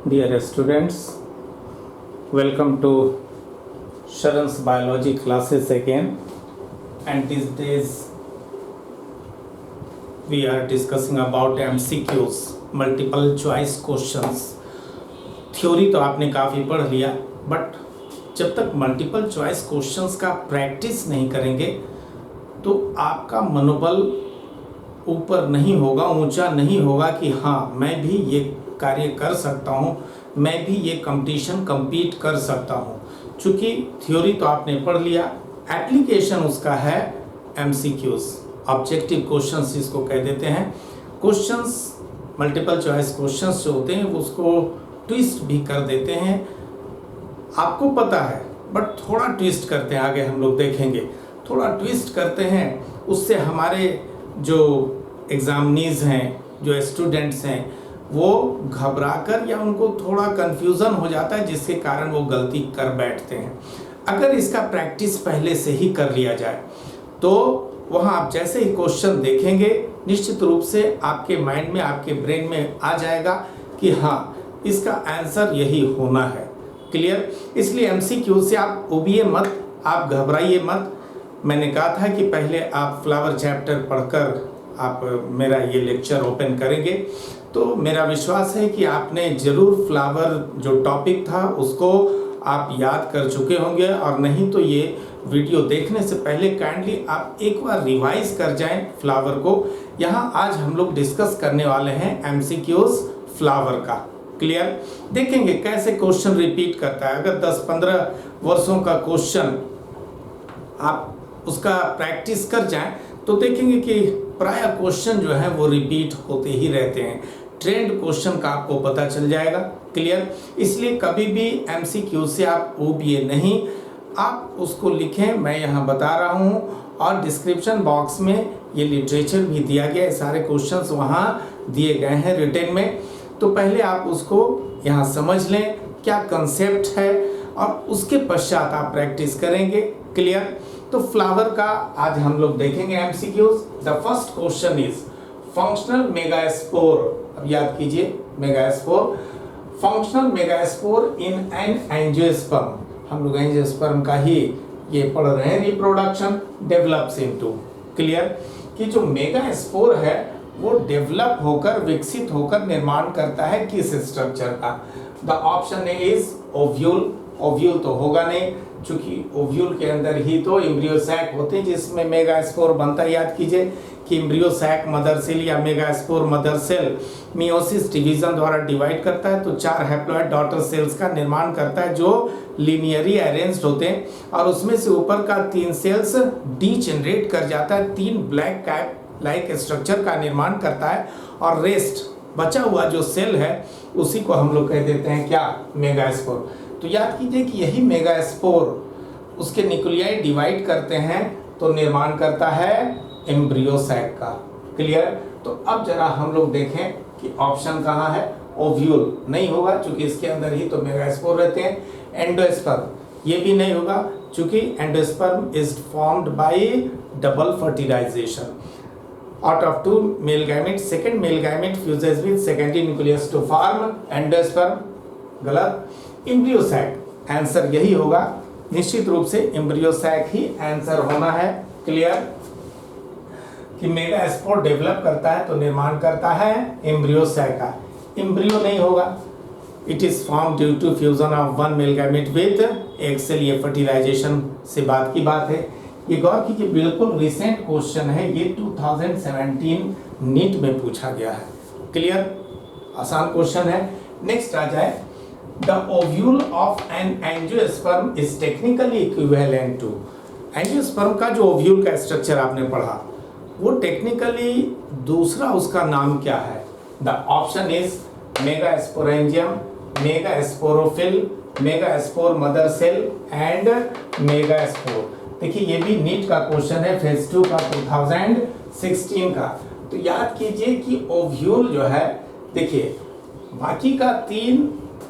Dear students, welcome to Sharan's biology classes again, and these days we are discussing about MCQs, multiple choice questions. Theory तो आपने काफ़ी पढ़ लिया, but जब तक मल्टीपल चॉइस क्वेश्चंस का प्रैक्टिस नहीं करेंगे तो आपका मनोबल ऊपर नहीं होगा, ऊंचा नहीं होगा कि हाँ मैं भी ये कार्य कर सकता हूँ, मैं भी ये कंपटीशन compete कर सकता हूँ। चूँकि थ्योरी तो आपने पढ़ लिया, एप्लीकेशन उसका है MCQs, ऑब्जेक्टिव क्वेश्चंस जिसको कह देते हैं। क्वेश्चंस मल्टीपल चॉइस क्वेश्चंस जो होते हैं उसको ट्विस्ट भी कर देते हैं, आपको पता है, बट थोड़ा ट्विस्ट करते हैं, आगे हम लोग देखेंगे। थोड़ा ट्विस्ट करते हैं, उससे हमारे जो एग्जामिनीज हैं, जो स्टूडेंट्स हैं, वो घबराकर या उनको थोड़ा कन्फ्यूज़न हो जाता है, जिसके कारण वो गलती कर बैठते हैं। अगर इसका प्रैक्टिस पहले से ही कर लिया जाए तो वहाँ आप जैसे ही क्वेश्चन देखेंगे निश्चित रूप से आपके माइंड में, आपके ब्रेन में आ जाएगा कि हाँ इसका आंसर यही होना है। क्लियर? इसलिए MCQ से आप उबिए मत, आप घबराइए मत। मैंने कहा था कि पहले आप फ्लावर चैप्टर पढ़कर आप मेरा ये लेक्चर ओपन करेंगे, तो मेरा विश्वास है कि आपने ज़रूर फ्लावर जो टॉपिक था उसको आप याद कर चुके होंगे, और नहीं तो ये वीडियो देखने से पहले काइंडली आप एक बार रिवाइज कर जाएं फ्लावर को। यहाँ आज हम लोग डिस्कस करने वाले हैं MCQs फ्लावर का। क्लियर? देखेंगे कैसे क्वेश्चन रिपीट करता है। अगर 10-15 वर्षों का क्वेश्चन आप उसका प्रैक्टिस कर जाएं तो देखेंगे कि प्राय क्वेश्चन जो है वो रिपीट होते ही रहते हैं। ट्रेंड क्वेश्चन का आपको पता चल जाएगा। क्लियर? इसलिए कभी भी MCQ से आप उबिए नहीं, आप उसको लिखें, मैं यहाँ बता रहा हूँ, और डिस्क्रिप्शन बॉक्स में ये लिटरेचर भी दिया गया है, सारे क्वेश्चंस वहाँ दिए गए हैं रिटन में। तो पहले आप उसको यहाँ समझ लें क्या कंसेप्ट है, और उसके पश्चात आप प्रैक्टिस करेंगे। क्लियर? तो फ्लावर का आज हम लोग देखेंगे MCQs। The first question is functional megaspore. अब याद कीजिए, megaspore, functional megaspore in an angiosperm. हम लोग एंजियोस्पर्म का ही ये पढ़ रहे हैं, रिप्रोडक्शन डेवलप्स इनटू। क्लियर? कि जो मेगास्पोर है वो डेवलप होकर, विकसित होकर निर्माण करता है किस स्ट्रक्चर का? The option is ovule. Ovule तो होगा नहीं, चूंकि ओव्यूल के अंदर ही तो एम्ब्रियो सैक होते हैं जिसमें मेगास्पोर बनता है। याद कीजिए कि एम्ब्रियो सैक मदर सेल या megaspore mother cell meiosis division द्वारा डिवाइड करता है, तो 4 हैप्लॉइड डॉटर सेल्स का निर्माण करता है जो लीनियरली अरेंज्ड होते हैं, और उसमें से ऊपर का 3 सेल्स डीजेनरेट कर जाता है, 3 ब्लैक कैप लाइक स्ट्रक्चर का निर्माण करता है, और रेस्ट बचा हुआ जो सेल है उसी को हम लोग कह देते हैं क्या? मेगास्पोर। तो याद कीजिए कि यही मेगास्पोर उसके न्यूक्लियाई डिवाइड करते हैं तो निर्माण करता है एम्ब्रियो सैक का। क्लियर? तो अब जरा हम लोग देखें कि ऑप्शन कहाँ है। ओव्यूल नहीं होगा चूंकि इसके अंदर ही तो मेगास्पोर रहते हैं। एंडोस्पर्म ये भी नहीं होगा चूंकि endosperm is formed by double fertilisation. Out of 2 male gametes, second male gamete fuses with secondary nucleus to form endosperm। गलत। एम्ब्रियो सैक आंसर यही होगा, निश्चित रूप से एम्ब्रियो सैक ही आंसर होना है। क्लियर? कि मेगास्पोर डेवलप करता है तो निर्माण करता है एम्ब्रियो सैक का। एम्ब्रियो नहीं होगा, it is form due to fusion of 1 male gamete with एक सेल। ये फर्टिलाइजेशन से बात की बात है। ये गौर कीजिए, बिल्कुल रिसेंट क्वेश्चन है, ये 2017 नीट में पूछा गया है। क्लियर? आसान क्वेश्चन है। नेक्स्ट आ जाए, the ovule of an angiosperm is technically equivalent to. Angiosperm का जो ओव्यूल का स्ट्रक्चर आपने पढ़ा वो टेक्निकली दूसरा उसका नाम क्या है? The option is megasporangium, megasporophyll, megaspore mother cell and megaspore. देखिए ये भी नीट का क्वेश्चन है, फेज 2 का 2016 का। तो याद कीजिए कि ओव्यूल जो है, देखिए बाकी का 3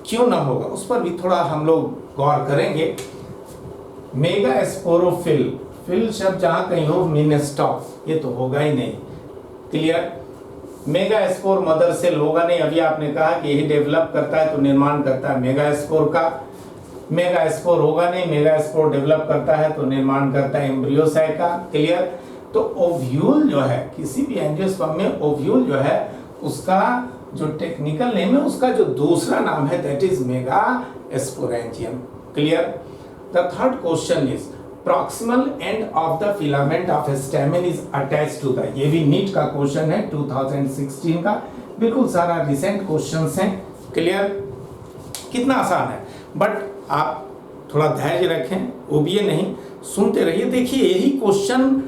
क्यों ना होगा उस पर भी थोड़ा हम लोग गौर करेंगे। मेगास्पोरोफिल, फिल शब्द जहाँ कहीं हो मीन स्टॉप, ये तो होगा ही नहीं। Clear? Megaspore mother cell होगा नहीं, अभी आपने कहा कि यही डेवलप करता है तो निर्माण करता है मेगा स्पोर का। मेगा स्पोर होगा नहीं, मेगा स्पोर डेवलप करता है तो निर्माण करता है एम्ब्रियोसाइट का। क्लियर। तो ओव्यूल जो है किसी भी एंजियोस्पर्म में, ओव्यूल जो है उसका जो टेक्निकल नेम है, उसका जो दूसरा नाम है that is mega sporangium. Clear. The third question is proximal end of the filament of stamen is attached to the, ये भी नीट का क्वेश्चन है 2016 का, बिल्कुल सारा रिसेंट क्वेश्चंस हैं। क्लियर। कितना आसान है, बट आप थोड़ा धैर्य रखें, उबिए नहीं, सुनते रहिए। देखिए यही क्वेश्चन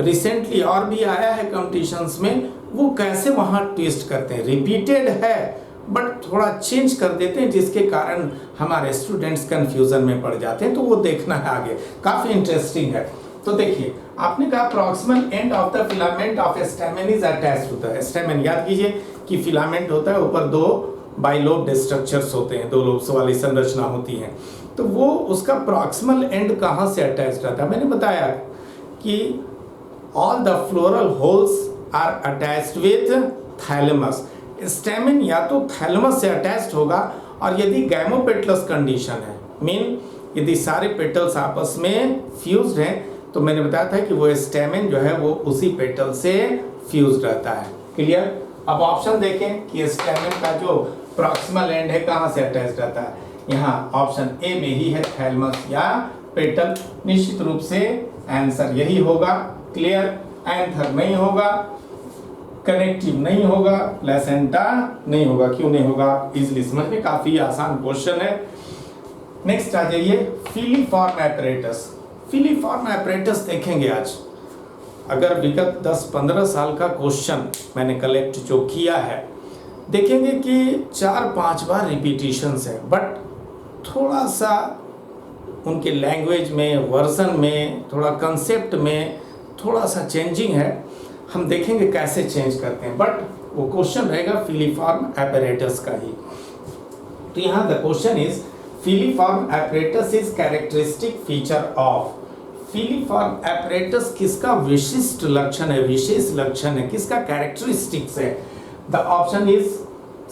रिसेंटली और भी आया है कंपटीशंस में, वो कैसे वहां ट्विस्ट करते हैं, रिपीटेड है बट थोड़ा चेंज कर देते हैं, जिसके कारण हमारे स्टूडेंट्स कंफ्यूजन में पड़ जाते हैं। तो वो देखना है आगे, काफी इंटरेस्टिंग है। तो देखिए आपने कहा proximal end of the filament of stamen is attached to the stamen. याद कीजिए कि फिलामेंट होता है, ऊपर दो बाइलोब्ड स्ट्रक्चर्स होते हैं, दो लोब्स वाली संरचना होती है। तो वो उसका प्रॉक्सिमल एंड कहाँ से अटैच्ड रहता है? मैंने बताया कि all the floral whorls are attached with thalamus. Stamen या तो थैलेमस से अटैच्ड होगा, और यदि गैमोपेटलस कंडीशन है, मीन यदि सारे पेटल्स आपस में फ्यूज्ड हैं, तो मैंने बताया था कि वो स्टेमेन जो है वो उसी पेटल से फ्यूज्ड रहता है। क्लियर। अब ऑप्शन देखें कि स्टेमेन का जो प्रॉक्सिमल एंड है कहाँ से अटैच्ड रहता है। यहाँ ऑप्शन ए में ही है, थैलेमस या पेटल। निश्चित रूप से आंसर यही होगा। क्लियर। एंथर नहीं होगा, कनेक्टिव नहीं होगा, प्लेसेंटा नहीं होगा। क्यों नहीं होगा? इजीली समझ में, काफी आसान क्वेश्चन है। नेक्स्ट आ जाइए, फिलीफॉर्म एपरेटस। फिलीफॉर्म एपरेटस देखेंगे आज। अगर विगत 10-15 साल का क्वेश्चन मैंने कलेक्ट जो किया है, देखेंगे कि 4-5 बार रिपीटिशंस है, बट थोड़ा सा उनके लैंग्वेज में, वर्जन में, थोड़ा कंसेप्ट में थोड़ा सा चेंजिंग है। हम देखेंगे कैसे चेंज करते हैं, बट वो क्वेश्चन रहेगा फिलीफॉर्म एपरेटस का ही। तो यहाँ the question is filiform apparatus is characteristic feature of. Filiform apparatus किसका विशिष्ट लक्षण है, विशेष लक्षण है, किसका कैरेक्टरिस्टिक्स है? The option is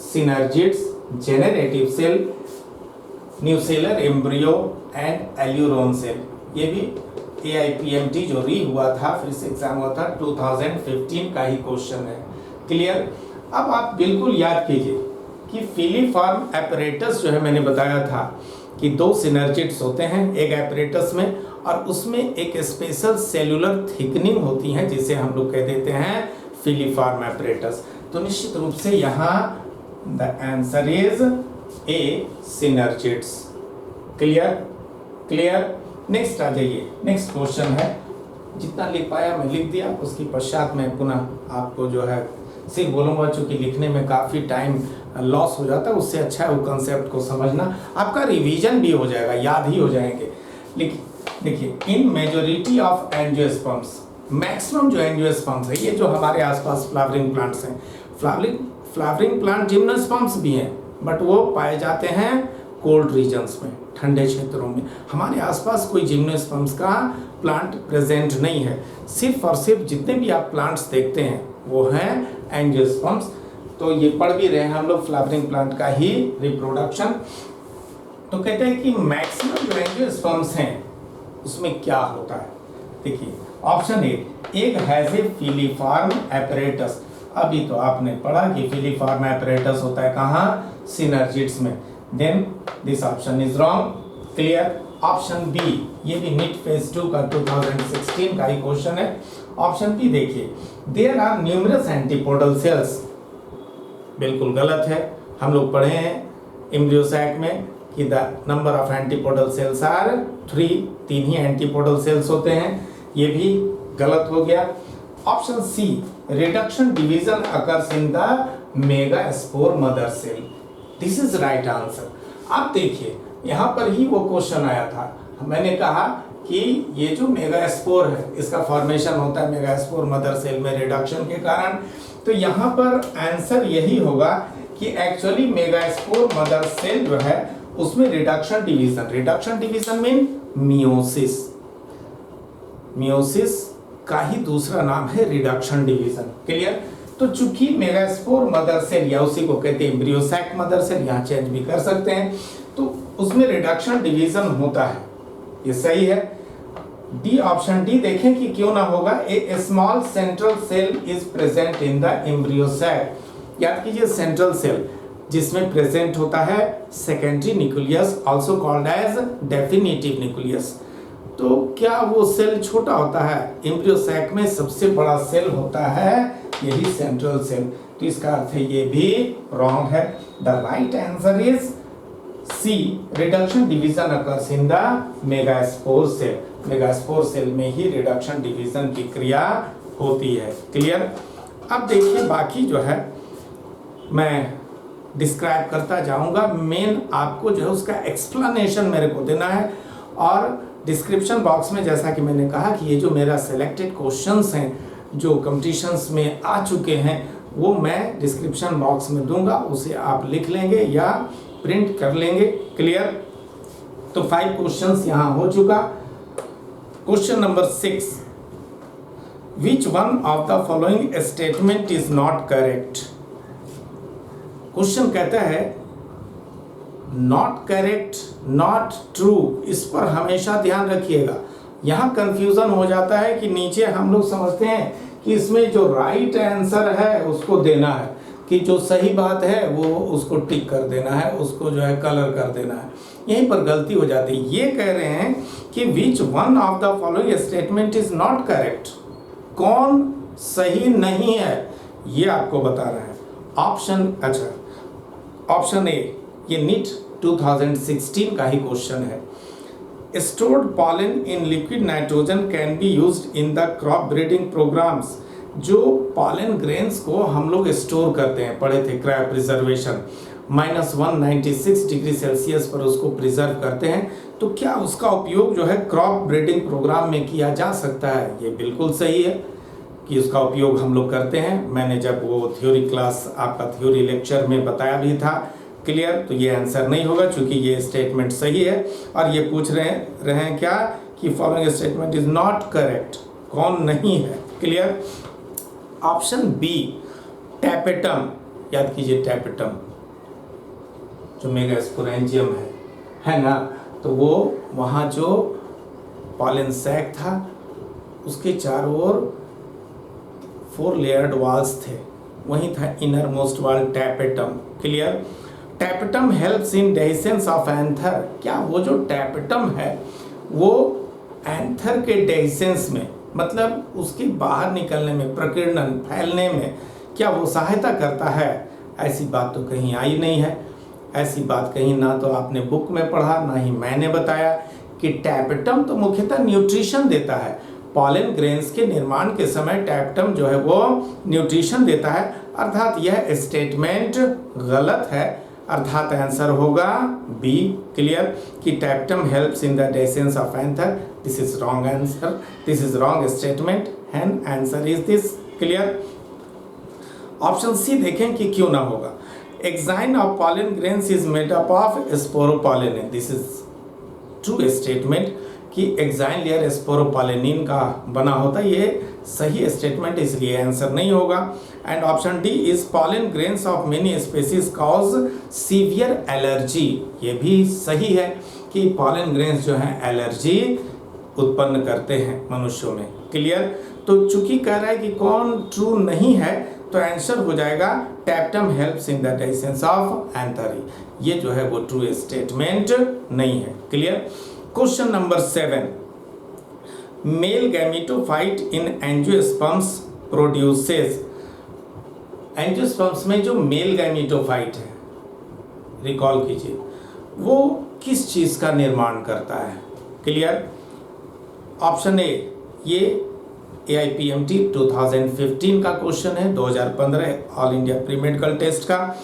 synergids, generative cell, nucellar embryo and aleurone cell. ये भी AIPMT जो री हुआ था, फिर से एग्जाम हुआ था, 2015 का ही क्वेश्चन है। क्लियर। अब आप बिल्कुल याद कीजिए कि फिलीफॉर्म एपरेटस जो है, मैंने बताया था कि 2 सिनर्जिड्स होते हैं एक एपरेटस में, और उसमें एक स्पेशल सेलुलर थिकनिंग होती है जिसे हम लोग कह देते हैं फिलीफॉर्म एपरेटस। तो निश्चित रूप से यहाँ the answer is a, synergids. Clear. Clear. Next आ जाइए, नेक्स्ट क्वेश्चन है। जितना लिख पाया मैं लिख दिया, उसके पश्चात मैं पुनः आपको जो है सिर्फ बोलूँगा, चूँकि लिखने में काफ़ी टाइम लॉस हो जाता है, उससे अच्छा है वो कंसेप्ट को समझना, आपका रिवीजन भी हो जाएगा, याद ही हो जाएंगे। देखिए in majority of angiosperms, maximum जो एंजियोस्पर्म्स है, ये जो हमारे आसपास फ्लावरिंग प्लांट्स हैं, फ्लावरिंग प्लांट जिम्नोस्पर्म्स भी हैं, बट वो पाए जाते हैं कोल्ड रीजन्स में, ठंडे क्षेत्रों में। हमारे आसपास कोई जिम्नोस्पर्म्स का प्लांट प्रेजेंट नहीं है। सिर्फ और सिर्फ जितने भी आप प्लांट्स देखते हैं वो हैं एंजियोस्पर्म्स। तो ये पढ़ भी रहे हैं हम लोग फ्लावरिंग प्लांट का ही रिप्रोडक्शन। तो कहते हैं कि मैक्सिमम जो एंजियोस्पर्म्स हैं उसमें क्या होता है। देखिए option A, egg has a filiform apparatus. अभी तो आपने पढ़ा कि फिलीफॉर्म एपरेटस होता है कहाँ? सिनर्जिड्स में। Then this option is wrong. Clear. Option B, ये भी नीट फेज 2 का 2016 का ही क्वेश्चन है। ऑप्शन बी देखिए, there are numerous antipodal cells. बिल्कुल गलत है। हम लोग पढ़े हैं एम्ब्रियोसाइट में कि the number of antipodal cells are 3, 3 ही एंटीपोडल सेल्स होते हैं, ये भी गलत हो गया। Option C, reduction division occurs in the megaspore mother cell, this is right answer. आप देखिए यहाँ पर ही वो क्वेश्चन आया था, मैंने कहा कि ये जो मेगास्पोर है इसका फॉर्मेशन होता है मेगास्पोर मदर सेल में रिडक्शन के कारण। तो यहाँ पर आंसर यही होगा कि एक्चुअली मेगास्पोर मदर सेल जो है उसमें reduction division mean meiosis, meiosis का ही दूसरा नाम है रिडक्शन डिवीजन। क्लियर। तो चूंकि मेगास्पोर मदर सेल या उसी को कहते हैं एम्ब्रियो सैक मदर सेल, यहाँ चेंज भी कर सकते हैं, तो उसमें रिडक्शन डिवीजन होता है, ये सही है। डी, ऑप्शन डी देखें कि क्यों ना होगा। A small central cell is present in the embryo sac. याद कीजिए सेंट्रल सेल जिसमें प्रेजेंट होता है secondary nucleus, also called as definitive nucleus. तो क्या वो सेल छोटा होता है? एम्ब्रियो सैक में सबसे बड़ा सेल होता है यही सेंट्रल सेल, तो इसका अर्थ है ये भी रॉन्ग है। The right answer is C, reduction division occurs in the megaspore cell. Megaspore cell में ही रिडक्शन डिवीजन की क्रिया होती है। क्लियर? अब देखिए बाकी जो है मैं डिस्क्राइब करता जाऊंगा, मेन आपको जो है उसका एक्सप्लेनेशन मेरे को देना है। और डिस्क्रिप्शन बॉक्स में जैसा कि मैंने कहा कि ये जो मेरा सिलेक्टेड क्वेश्चंस हैं जो कंपटीशंस में आ चुके हैं वो मैं डिस्क्रिप्शन बॉक्स में दूंगा, उसे आप लिख लेंगे या प्रिंट कर लेंगे। क्लियर? तो 5 क्वेश्चंस यहाँ हो चुका। Question number 6, which one of the following statement is not correct. Question कहता है नॉट करेक्ट, नॉट ट्रू, इस पर हमेशा ध्यान रखिएगा। यहाँ कंफ्यूजन हो जाता है कि नीचे हम लोग समझते हैं कि इसमें जो राइट आंसर है उसको देना है, कि जो सही बात है वो उसको टिक कर देना है, उसको जो है कलर कर देना है। यहीं पर गलती हो जाती है। ये कह रहे हैं कि which one of the following statement is not correct, कौन सही नहीं है ये आपको बता रहा है। ऑप्शन, अच्छा ऑप्शन ए, ये नीट 2016 का ही क्वेश्चन है। Stored pollen in liquid nitrogen can be used in the crop breeding programmes. जो पॉलन ग्रेन्स को हम लोग स्टोर करते हैं, पढ़े थे क्रायो प्रिजर्वेशन, -196 डिग्री सेल्सियस पर उसको प्रिजर्व करते हैं, तो क्या उसका उपयोग जो है क्रॉप ब्रीडिंग प्रोग्राम में किया जा सकता है? ये बिल्कुल सही है कि उसका उपयोग हम लोग करते हैं। मैंने जब वो थ्योरी क्लास, आपका थ्योरी लेक्चर में बताया भी था। क्लियर? तो ये आंसर नहीं होगा क्योंकि ये स्टेटमेंट सही है। और ये पूछ रहे हैं क्या कि following statement is not correct, कौन नहीं है? क्लियर? ऑप्शन बी, टैपेटम, याद कीजिए टैपेटम जो मेगास्पोरेंजियम है ना, तो वो वहाँ जो पॉलन सैक था उसके चारों ओर 4 लेयर्ड वॉल्स थे, वहीं था inner most wall tapetum. Clear? Tapetum helps in dehiscence of anther. क्या वो जो टैपेटम है वो एंथर के डेहिसेंस में, मतलब उसके बाहर निकलने में, प्रकीर्णन, फैलने में क्या वो सहायता करता है? ऐसी बात तो कहीं आई नहीं है। ऐसी बात कहीं ना तो आपने बुक में पढ़ा, ना ही मैंने बताया कि टैपेटम तो मुख्यतः न्यूट्रिशन देता है। पॉलन ग्रेन्स के निर्माण के समय टैपेटम जो है वो न्यूट्रिशन देता है, अर्थात यह स्टेटमेंट गलत है, अर्थात आंसर होगा बी। क्लियर? कि tapetum helps in the dehiscence of anther, this is wrong answer, this is wrong statement and answer is this. Clear? Option C देखें कि क्यों ना होगा। Exine of pollen grains is made up of sporopollenin, this is true statement कि exine layer sporopollenin का बना होता है, ये सही स्टेटमेंट, इसलिए आंसर नहीं होगा। And option D is pollen grains of many species cause severe allergy, ये भी सही है कि पॉलन ग्रेन्स जो हैं एलर्जी उत्पन्न करते हैं मनुष्यों में। क्लियर? तो चूंकि कह रहा है कि कौन ट्रू नहीं है, तो आंसर हो जाएगा tapetum helps in the dehiscence of anther, ये जो है वो ट्रू स्टेटमेंट नहीं है। Clear? Question number 7, male gametophyte in angiosperms produces. Angiosperms में जो मेल गैमेटोफाइट है, रिकॉल कीजिए, वो किस चीज़ का निर्माण करता है? क्लियर? ऑप्शन ए, ये AIPMT 2015 का क्वेश्चन है, 2015 all India pre medical test का।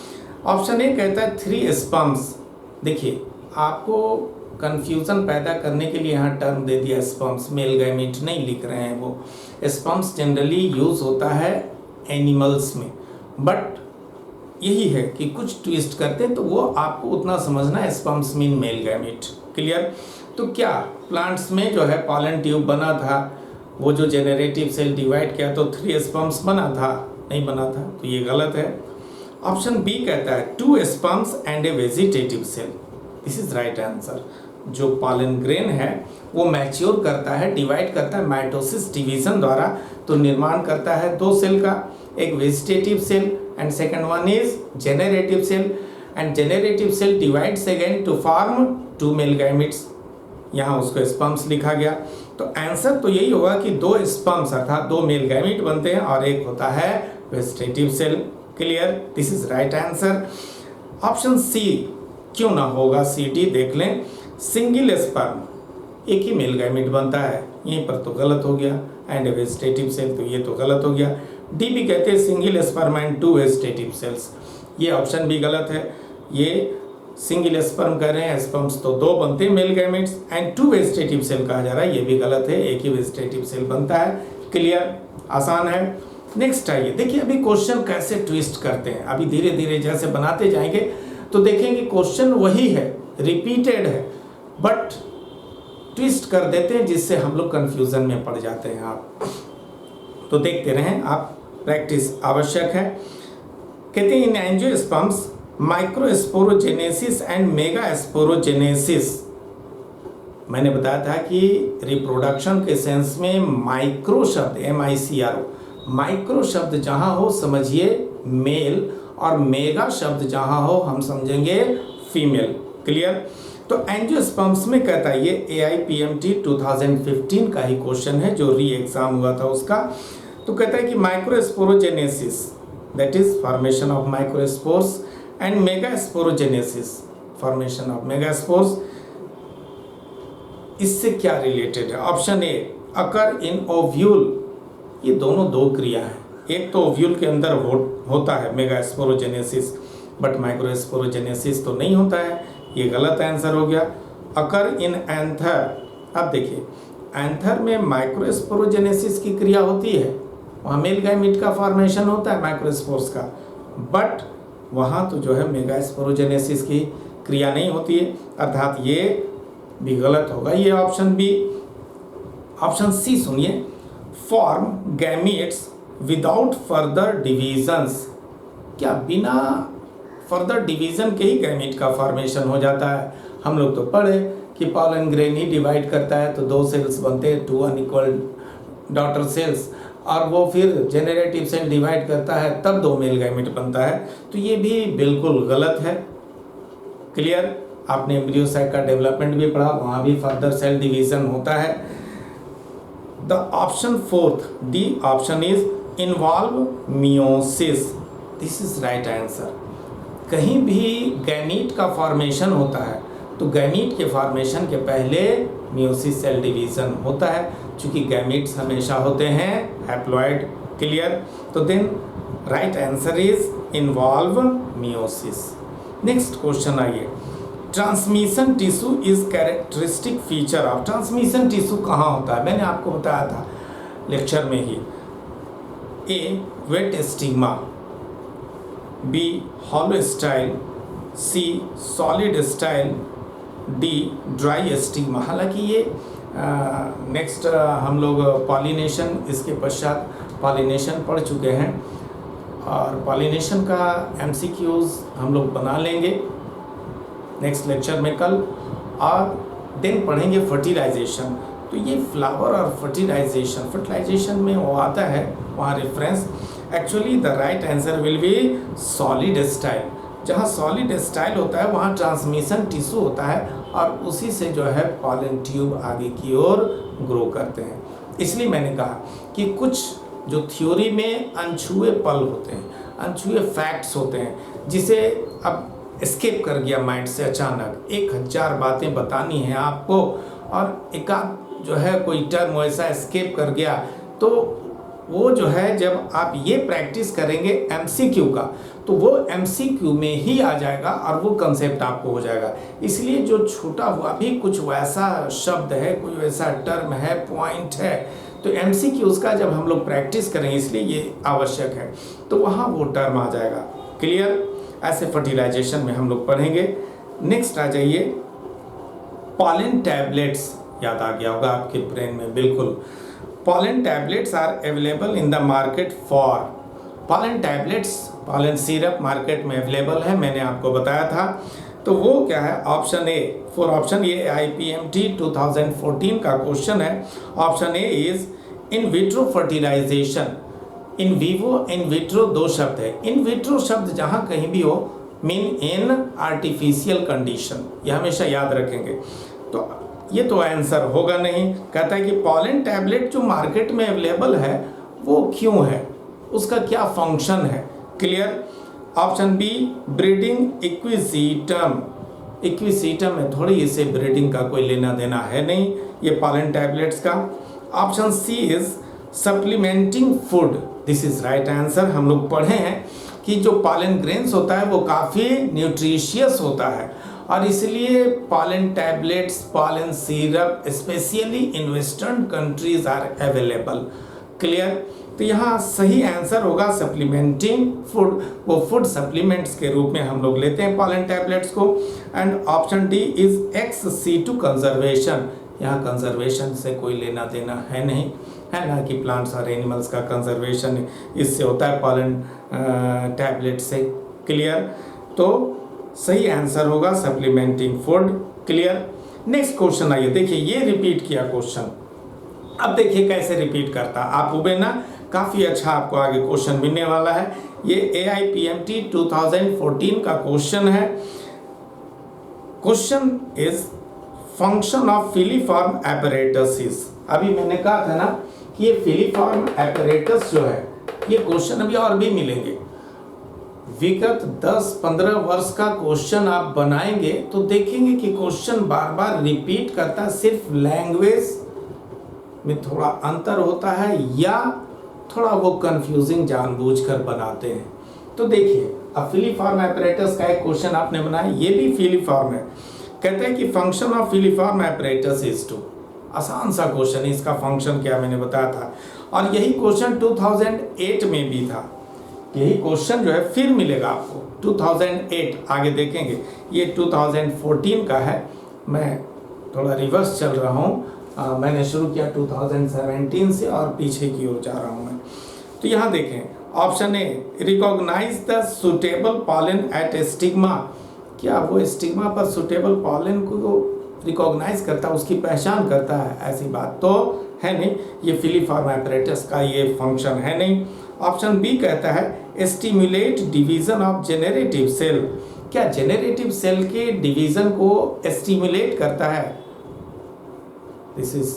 ऑप्शन ए कहता है 3 स्पर्म्स। देखिए आपको कंफ्यूजन पैदा करने के लिए यहाँ टर्म दे दिया स्पर्म्स, मेल गैमेट नहीं लिख रहे हैं वो। स्पर्म्स जनरली यूज होता है एनिमल्स में, बट यही है कि कुछ ट्विस्ट करते हैं, तो वो आपको उतना समझना है, sperms mean male gamete. Clear? तो क्या प्लांट्स में जो है पॉलन ट्यूब बना था, वो जो जेनरेटिव सेल डिवाइड किया तो 3 स्पर्म्स बना था, नहीं बना था, तो ये गलत है। ऑप्शन बी कहता है 2 sperms and a vegetative cell, this is right answer. जो पॉलन ग्रेन है वो मैच्योर करता है, डिवाइड करता है माइटोसिस डिवीजन द्वारा, तो निर्माण करता है 2 सेल का, एक vegetative cell and second one is generative cell, and generative cell divides again to form 2 male gametes, यहाँ उसको स्पर्म्स लिखा गया। तो आंसर तो यही होगा कि 2 स्पर्म्स अर्थात 2 मेल गैमेट बनते हैं और एक होता है vegetative cell. Clear, this is right answer. Option C क्यों ना होगा, सी डी देख लें। सिंगल स्पर्म, एक ही मेल गैमेट बनता है, यहीं पर तो गलत हो गया, एंड वेजिटेटिव सेल, तो ये तो गलत हो गया। डी भी कहते हैं single sperm and 2 vegetative cells, ये ऑप्शन भी गलत है। ये सिंगल स्पर्म कह रहे हैं, स्पर्म्स तो 2 बनते हैं male gametes, and 2 vegetative cell कहा जा रहा है, ये भी गलत है, एक ही वेजिटेटिव सेल बनता है। क्लियर, आसान है। नेक्स्ट आइए, देखिए अभी क्वेश्चन कैसे ट्विस्ट करते हैं, अभी धीरे धीरे जैसे बनाते जाएंगे तो देखेंगे क्वेश्चन वही है, रिपीटेड है, बट ट्विस्ट कर देते हैं जिससे हम लोग कंफ्यूजन में पड़ जाते हैं। आप तो देखते रहें, आप प्रैक्टिस आवश्यक है। कहते हैं in angiosperms microsporogenesis and megasporogenesis, मैंने बताया था कि रिप्रोडक्शन के सेंस में माइक्रो शब्द MICRO, माइक्रो शब्द जहाँ हो समझिए मेल, और मेगा शब्द जहाँ हो हम समझेंगे फीमेल। क्लियर, तो एंजियोस्पर्म्स में कहता है, ये AIPMT 2015 का ही क्वेश्चन है जो री एग्जाम हुआ था उसका। तो कहता है कि microsporogenesis that is formation of microspores and megasporogenesis formation of megaspores, इससे क्या रिलेटेड है। ऑप्शन ए अकर इन ओव्यूल, ये दोनों 2 क्रिया है, एक तो ओव्यूल के अंदर होता है मेगास्पोरोजेनेसिस, बट माइक्रोस्पोरोजेनेसिस तो नहीं होता है, ये गलत आंसर हो गया। अकर इन एंथर, अब देखिए एंथर में माइक्रोस्पोरोजेनेसिस की क्रिया होती है, वहाँ मेल गैमेट का फॉर्मेशन होता है माइक्रोस्पोर्स का, बट वहाँ तो जो है मेगास्पोरोजेनेसिस की क्रिया नहीं होती है, अर्थात ये भी गलत होगा, ये ऑप्शन बी। ऑप्शन सी सुनिए, form gametes without further divisions, क्या बिना फर्दर डिवीजन के ही गैमेट का फॉर्मेशन हो जाता है। हम लोग तो पढ़े कि पॉलन ग्रेन ही डिवाइड करता है तो 2 सेल्स बनते हैं, 2 अनइक्वल डॉटर सेल्स, और वो फिर जेनरेटिव सेल डिवाइड करता है तब 2 मेल गैमेट बनता है, तो ये भी बिल्कुल गलत है। क्लियर, आपने एम्ब्रियोसाइट का डेवलपमेंट भी पढ़ा, वहाँ भी फर्दर सेल डिवीजन होता है। The option 4th D option is involve meiosis, this is right answer. कहीं भी गैमीट का फॉर्मेशन होता है तो गैमीट के फॉर्मेशन के पहले मियोसिस सेल डिवीजन होता है, चूंकि गैमीट्स हमेशा होते हैं हैप्लॉइड। क्लियर, तो then right answer is involve meiosis. Next question आइए, transmission tissue is characteristic feature of, transmission tissue कहाँ होता है, मैंने आपको बताया था लेक्चर में ही। A wet stigma, B hollow style, C solid style, D dry stigma. हालांकि ये नेक्स्ट हम लोग पॉलिनेशन, इसके पश्चात पॉलिनेशन पढ़ चुके हैं, और पॉलिनेशन का MCQs हम लोग बना लेंगे नेक्स्ट लेक्चर में कल, और देन पढ़ेंगे फर्टिलाइजेशन। तो ये फ्लावर और फर्टिलाइजेशन में वो आता है वहाँ reference. Actually the right answer will B solid style, जहाँ सॉलिड स्टाइल होता है वहाँ ट्रांसमिशन टिश्यू होता है, और उसी से जो है पॉलन ट्यूब आगे की ओर ग्रो करते हैं। इसलिए मैंने कहा कि कुछ जो थ्योरी में अनछुए पल होते हैं, अनछुए फैक्ट्स होते हैं, जिसे अब एस्केप कर गया माइंड से अचानक, 1000 बातें बतानी है आपको, और एकाध जो है कोई टर्म वैसा एस्केप कर गया, तो वो जो है जब आप ये प्रैक्टिस करेंगे MCQ का, तो वो MCQ में ही आ जाएगा और वो कंसेप्ट आपको हो जाएगा। इसलिए जो छूटा हुआ भी कुछ वैसा शब्द है, कोई वैसा टर्म है, पॉइंट है, तो MCQ का जब हम लोग प्रैक्टिस करेंगे, इसलिए ये आवश्यक है, तो वहाँ वो टर्म आ जाएगा। क्लियर, ऐसे फर्टिलाइजेशन में हम लोग पढ़ेंगे। नेक्स्ट आ जाइए, पॉलन टैबलेट्स, याद आ गया होगा आपके ब्रेन में, बिल्कुल। Pollen tablets are available in the market for pollen tablets, pollen syrup market में अवेलेबल है, मैंने आपको बताया था। तो वो क्या है, option A, for option A IPMT 2014 का क्वेश्चन है। Option A is in vitro fertilisation. In vivo, in vitro दो शब्द है। इन विट्रो शब्द जहाँ कहीं भी हो मीन इन आर्टिफिशियल कंडीशन, ये हमेशा याद रखेंगे। तो ये तो आंसर होगा नहीं। कहता है कि पॉलन टैबलेट जो मार्केट में अवेलेबल है वो क्यों है, उसका क्या फंक्शन है। Clear. Option B breeding equisetum. Equisetum में थोड़ी इसे ब्रीडिंग का कोई लेना देना है नहीं ये पॉलन टैबलेट्स का। Option C is supplementing food. This is right answer. हम लोग पढ़े हैं कि जो पॉलन ग्रेन्स होता है वो काफ़ी न्यूट्रिशियस होता है और इसलिए pollen tablets, pollen syrup specially in western countries are available. Clear. तो यहाँ सही आंसर होगा सप्लीमेंटिंग फूड। वो फूड सप्लीमेंट्स के रूप में हम लोग लेते हैं पॉलन टैबलेट्स को। And option D is XC2 conservation. यहाँ कंजर्वेशन से कोई लेना देना है नहीं, है ना, कि प्लांट्स और एनिमल्स का कंजर्वेशन इससे होता है पॉलन टैबलेट से। क्लियर। तो सही आंसर होगा supplementing food. Clear. Next question आइए, देखिए ये रिपीट किया क्वेश्चन। अब देखिए कैसे रिपीट करता। आप उबे ना काफ़ी अच्छा आपको आगे क्वेश्चन मिलने वाला है। ये AIPMT 2014 का क्वेश्चन है। Question is function of filiform apparatus is. अभी मैंने कहा था ना कि ये फिलीफॉर्म एपरेटस जो है, ये क्वेश्चन अभी और भी मिलेंगे। विगत 10-15 वर्ष का क्वेश्चन आप बनाएंगे तो देखेंगे कि क्वेश्चन बार बार रिपीट करता है, सिर्फ लैंग्वेज में थोड़ा अंतर होता है या थोड़ा वो कंफ्यूजिंग जानबूझकर बनाते हैं। तो देखिए अब फिलीफॉर्म एपरेटस का एक क्वेश्चन आपने बनाया, ये भी फिलीफॉर्म है। कहते हैं कि function of filiform apparatus is to. आसान सा क्वेश्चन है, इसका फंक्शन क्या मैंने बताया था और यही क्वेश्चन 2008 में भी था। यही क्वेश्चन जो है फिर मिलेगा आपको 2008, आगे देखेंगे। ये 2014 का है, मैं थोड़ा रिवर्स चल रहा हूँ। मैंने शुरू किया 2017 से और पीछे की ओर जा रहा हूँ मैं। तो यहाँ देखें option A recognise the suitable pollen at stigma. क्या वो स्टिग्मा पर सुटेबल पॉलन को रिकॉग्नाइज करता है, उसकी पहचान करता है? ऐसी बात तो है नहीं, ये फिलीफॉर्म एपरेटस का ये फंक्शन है नहीं। ऑप्शन बी कहता है stimulate division of generative cell. क्या जेनरेटिव सेल के डिवीजन को स्टिमुलेट करता है? This is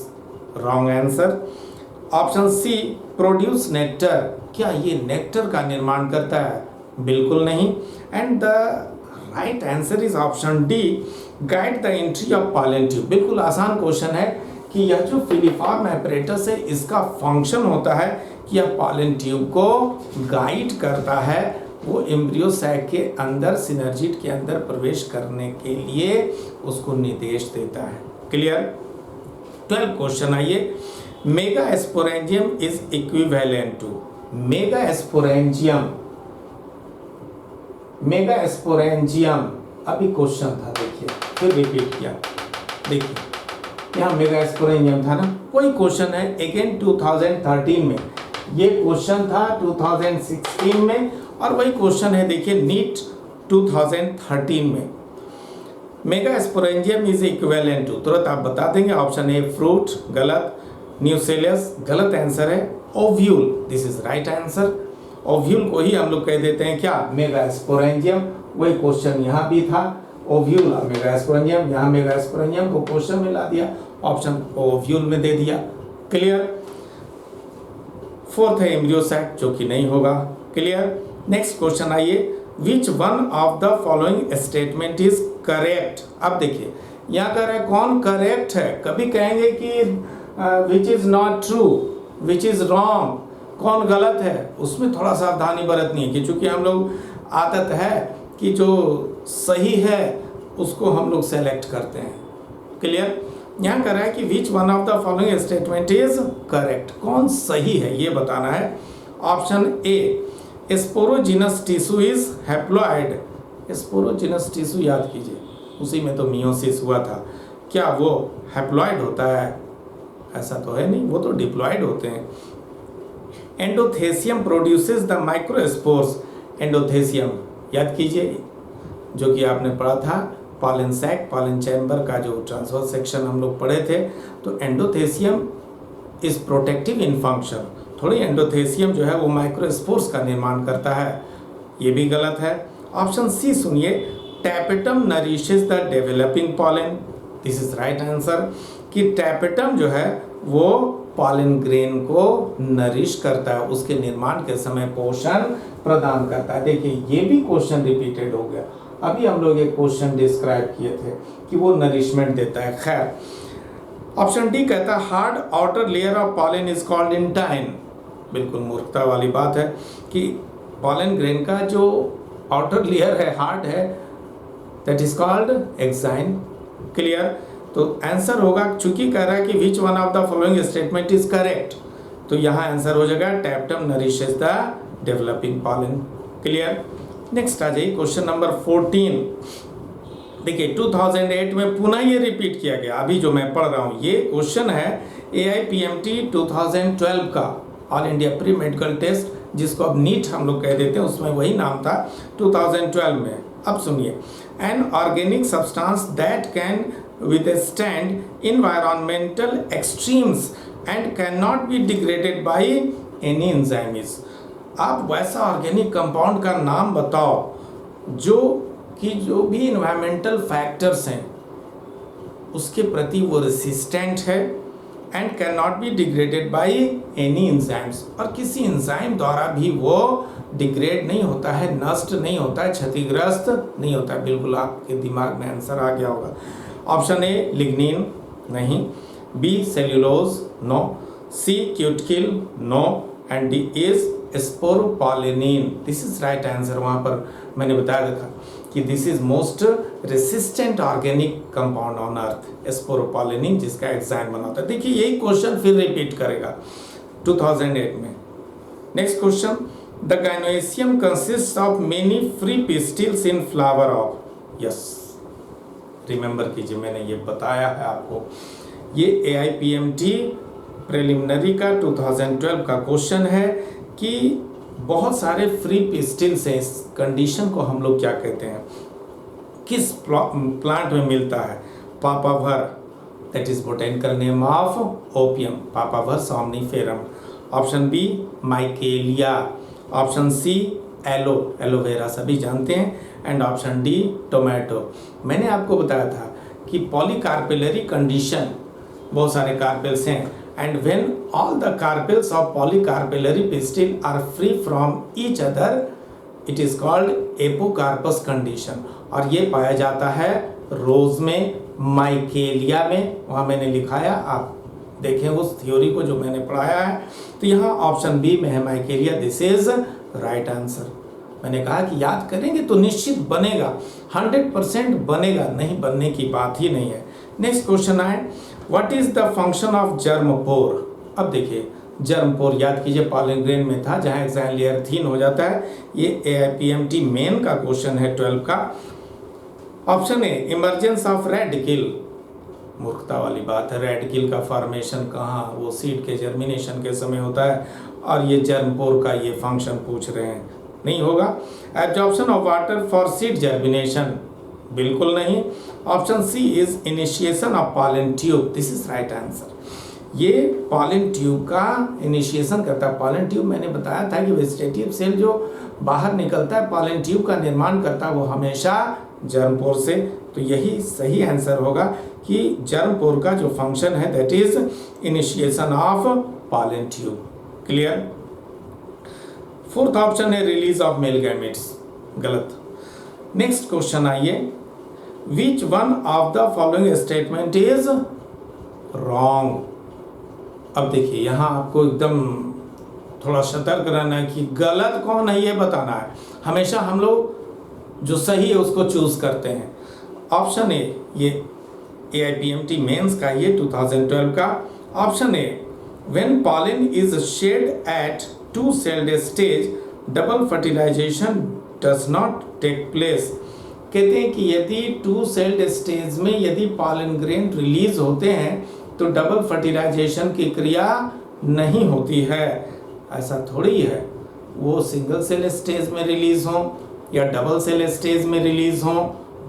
wrong answer. Option C produce nectar. क्या ये नेक्टर का निर्माण करता है? बिल्कुल नहीं। And the right answer is option D guide the entry of pollen tube. बिल्कुल आसान क्वेश्चन है कि यह जो फिलीफॉर्म एपरेटस है इसका फंक्शन होता है कि यह पॉलन ट्यूब को गाइड करता है, वो एम्ब्रियो सैक के अंदर सिनर्जिड के अंदर प्रवेश करने के लिए उसको निर्देश देता है। क्लियर। 12 क्वेश्चन आइए। Megasporangium is equivalent to. Megasporangium, megasporangium अभी क्वेश्चन था, देखिए फिर रिपीट किया। देखिए यहाँ मेगा स्पोरेंजियम था ना, कोई क्वेश्चन है अगेन 2013 में, ये क्वेश्चन था 2016 में और वही क्वेश्चन है देखिए नीट 2013 में। Megasporangium is equivalent to, तुरंत आप बता देंगे। ऑप्शन ए फ्रूट, गलत। न्यूसेलियस, गलत आंसर है। Ovule, this is right answer. Ovule को ही हम लोग कह देते हैं क्या? Mega sporangium. वही क्वेश्चन यहाँ भी था, ओव्यूल और मेगा स्पोरेंजियम। यहाँ मेगा स्पोरेंजियम को क्वेश्चन में ला दिया, ऑप्शन ओव्यूल में दे दिया। क्लियर। फोर्थ है एम्ब्रियो सैक, जो कि नहीं होगा। क्लियर। नेक्स्ट क्वेश्चन आइए। विच one of the following statement is correct. अब देखिए यहाँ कह रहा है कौन करेक्ट है। कभी कहेंगे कि which is not true, which is wrong, कौन गलत है, उसमें थोड़ा सावधानी बरतनी है कि चूंकि हम लोग आदत है कि जो सही है उसको हम लोग सेलेक्ट करते हैं। क्लियर। यहाँ कह रहा है कि which one of the following statement is correct, कौन सही है ये बताना है। Option A sporogenous tissue is haploid. Sporogenous tissue याद कीजिए, उसी में तो मियोसिस हुआ था। क्या वो हैप्लॉइड होता है? ऐसा तो है नहीं, वो तो डिप्लॉइड होते हैं। Endothecium produces the microspores. Endothecium याद कीजिए, जो कि आपने पढ़ा था पॉलन सैक, पॉलन चैम्बर का जो ट्रांसवर्स सेक्शन हम लोग पढ़े थे। तो endothecium is protective in function. थोड़ी एंडोथेसियम जो है वो माइक्रोस्पोर्स का निर्माण करता है, ये भी गलत है। ऑप्शन सी सुनिए, tapetum nourishes the developing pollen. This is right answer कि टैपेटम जो है वो पॉलन ग्रेन को नरिश करता है, उसके निर्माण के समय पोषण प्रदान करता है। देखिए ये भी क्वेश्चन रिपीटेड हो गया, अभी हम लोग एक क्वेश्चन डिस्क्राइब किए थे कि वो नरिशमेंट देता है। खैर, ऑप्शन डी कहता है hard outer layer of pollen is called intine. बिल्कुल मूर्खता वाली बात है कि पॉलन ग्रेन का जो आउटर लेयर है, हार्ड है, that is called exine. Clear? तो आंसर होगा, चूंकि कह रहा है कि which one of the following statement is correct, तो यहाँ आंसर हो जाएगा tapetum nourishes the developing pollen. Clear? Next आ जाइए क्वेश्चन नंबर 14। देखिए 2008 में पुनः ये रिपीट किया गया, अभी जो मैं पढ़ रहा हूँ ये क्वेश्चन है AIPMT 2012 का, all India pre medical test, जिसको अब नीट हम लोग कह देते हैं, उसमें वही नाम था 2012 में। अब सुनिए, an organic substance that can withstand environmental extremes and cannot be degraded by any enzymes। आप वैसा ऑर्गेनिक कंपाउंड का नाम बताओ जो भी इन्वायरमेंटल फैक्टर्स हैं उसके प्रति वो रेसिस्टेंट है, and can not be degraded by any enzymes, और किसी एंजाइम द्वारा भी वो डिग्रेड नहीं होता है, नष्ट नहीं होता है, क्षतिग्रस्त नहीं होता है। बिल्कुल आपके दिमाग में आंसर आ गया होगा। ऑप्शन ए लिग्निन, नहीं। B cellulose, no. C cuticle, no. And D is sporopollenin. This is right answer. वहाँ पर मैंने बताया था कि this is most resistant organic compound on earth, sporopollenin, जिसका एग्जाम बनाता है। देखिए यही क्वेश्चन फिर रिपीट करेगा 2008 में। Next question, the gynoecium consist of many free pistils in flower of. Yes, remember कीजिए, मैंने ये बताया है आपको। ये AIPMT प्रिलिमिनरी का 2012 का क्वेश्चन है कि बहुत सारे फ्री पिस्टिल्स हैं। इस कंडीशन को हम लोग क्या कहते हैं, किस प्लांट में मिलता है? Papaver, that is botanical name of opium, papaver somniferum. Option B michelia. Option C aloe vera, सभी जानते हैं। And option D tomato. मैंने आपको बताया था कि पॉलीकार्पेलरी कंडीशन, बहुत सारे कार्पेल्स हैं, and when all the carpels of polycarpellary pistil are free from each other it is called apocarpous condition. और ये पाया जाता है रोज में, माइकेलिया में, वहाँ मैंने लिखा है, आप देखें उस थ्योरी को जो मैंने पढ़ाया है। तो यहाँ ऑप्शन बी में है माइकेलिया, दिस इज राइट आंसर। मैंने कहा कि याद करेंगे तो निश्चित बनेगा, 100% बनेगा, नहीं बनने की बात ही नहीं है। नेक्स्ट क्वेश्चन आए, what is the function of germ pore. अब देखिए जर्मपोर याद कीजिए पॉलन ग्रेन में था, जहां एक्साइन लेयर थिन हो जाता है। ये AIPMT मेन का क्वेश्चन है 12 का। Option A emergence of radical, मूर्खता वाली बात है। रेडिकल का फॉर्मेशन कहाँ, वो सीड के जर्मिनेशन के समय होता है, और ये जर्मपोर का ये फंक्शन पूछ रहे हैं, नहीं होगा। Absorption of water for seed germination, बिल्कुल नहीं। Option C is initiation of pollen tube, this is right answer. ये पॉलन ट्यूब का इनिशिएशन करता है। पॉलन ट्यूब मैंने बताया था कि वेजिटेटिव सेल जो बाहर निकलता है पॉलन ट्यूब का निर्माण करता है, वो हमेशा जर्मपोर से। तो यही सही आंसर होगा कि जर्मपोर का जो फंक्शन है that is initiation of pollen tube. Clear? Fourth option है रिलीज ऑफ मेल गैमेट्स, गलत। नेक्स्ट क्वेश्चन आइए, विच one of the following statement is wrong. अब देखिए यहाँ आपको एकदम थोड़ा सतर्क रहना है कि गलत कौन है ये बताना है। हमेशा हम लोग जो सही है उसको चूज करते हैं। ऑप्शन ए, ये AIPMT मेंस का ये 2012 का। Option A, when pollen is shed at two celled stage double fertilisation does not take place. कहते हैं कि यदि टू सेल्ड स्टेज में यदि पॉलन ग्रेन रिलीज होते हैं तो डबल फर्टिलाइजेशन की क्रिया नहीं होती है। ऐसा थोड़ी है वो सिंगल सेल स्टेज में रिलीज हो या डबल सेल स्टेज में रिलीज हो।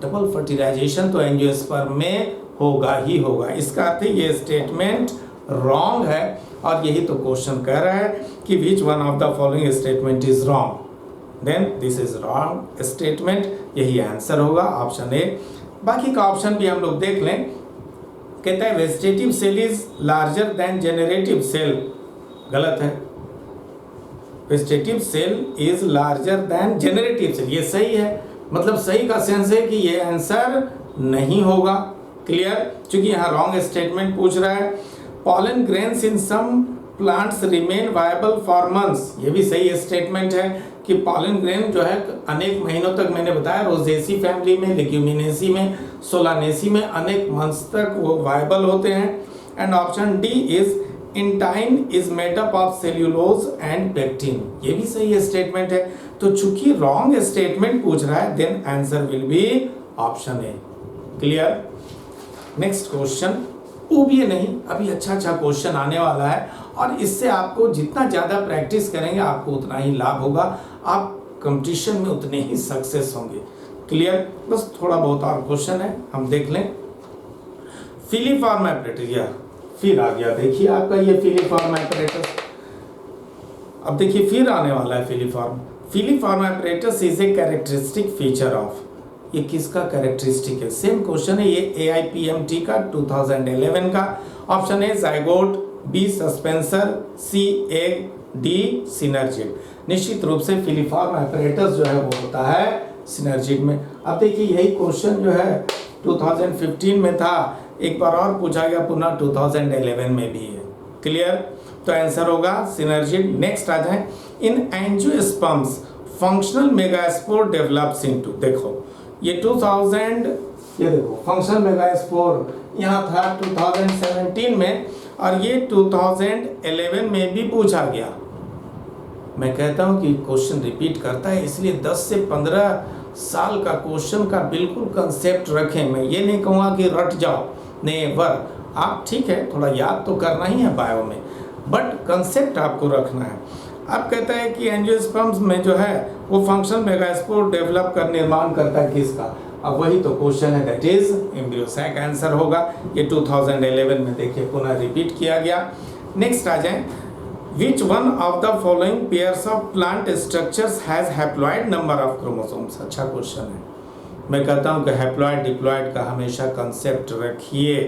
डबल फर्टिलाइजेशन तो एंजियोस्पर्म में होगा ही होगा। इसका अर्थ ये स्टेटमेंट रॉन्ग है और यही तो क्वेश्चन कह रहा है कि which one of the following statement is wrong, then this is wrong statement, यही आंसर होगा ऑप्शन ए। बाकी का ऑप्शन भी हम लोग देख लें। कहता है vegetative cell is larger than generative cell, गलत है। Vegetative cell is larger than generative cell, ये सही है, मतलब सही का सेंस है कि ये आंसर नहीं होगा। क्लियर, क्योंकि यहाँ रॉन्ग स्टेटमेंट पूछ रहा है। Pollen grains in some plants remain viable for months, ये भी सही स्टेटमेंट है कि पॉलन ग्रेन जो है अनेक महीनों तक, मैंने बताया रोजेसी फैमिली में, लेग्यूमिनेसी में, सोलानेसी में अनेक मंथ्स तक वो वायबल होते हैं। And option D is intine is made up of cellulose and pectin, ये भी सही स्टेटमेंट है। तो चूंकि रॉन्ग स्टेटमेंट पूछ रहा है then answer will be option A. Clear. Next question, वो भी नहीं, अभी अच्छा क्वेश्चन आने वाला है और इससे आपको जितना ज़्यादा प्रैक्टिस करेंगे आपको उतना ही लाभ होगा, आप कंपटीशन में उतने ही सक्सेस होंगे। क्लियर। बस थोड़ा बहुत और क्वेश्चन है, हम देख लें। फिलीफॉर्म एपरेटस, फिर आ गया, देखिए आपका ये फिलीफॉर्म एपरेटस। अब देखिए फिर आने वाला है filiform. Filiform apparatus is a characteristic feature of, ये किसका कैरेक्टरिस्टिक है? सेम क्वेश्चन है ये AIPMT का 2011 का। Option A zygote, B suspensor, C egg, D synergid. निश्चित रूप से फिलीफॉर्म एपरेटस जो है वो होता है सिनर्जिड में। अब देखिए यही क्वेश्चन जो है 2015 में था, एक बार और पूछा गया, पुनः 2011 में भी है। क्लियर। तो आंसर होगा सिनर्जिड। नेक्स्ट आ जाए, in angiosperms functional megaspore develops into, देखो ये 2000, ये देखो फंक्शनल मेगास्पोर यहाँ था 2017 में और ये 2011 में भी पूछा गया। मैं कहता हूँ कि क्वेश्चन रिपीट करता है, इसलिए 10 से 15 साल का क्वेश्चन का बिल्कुल कंसेप्ट रखें। मैं ये नहीं कहूँगा कि रट जाओ, नेवर। आप ठीक है थोड़ा याद तो करना ही है बायो में, बट कंसेप्ट आपको रखना है। अब कहता है कि एंजियोस्पर्म्स में जो है वो फंक्शनल मेगास्पोर डेवलप कर निर्माण करता है किसका? अब वही तो क्वेश्चन है, that is embryo sac answer होगा। ये 2011 में देखिए पुनः रिपीट किया गया। नेक्स्ट आ जाए, विच one of the following pairs of plant structures has haploid number of chromosomes? अच्छा क्वेश्चन है। मैं कहता हूँ कि हैप्लॉइड डिप्लॉइड का हमेशा कंसेप्ट रखिए।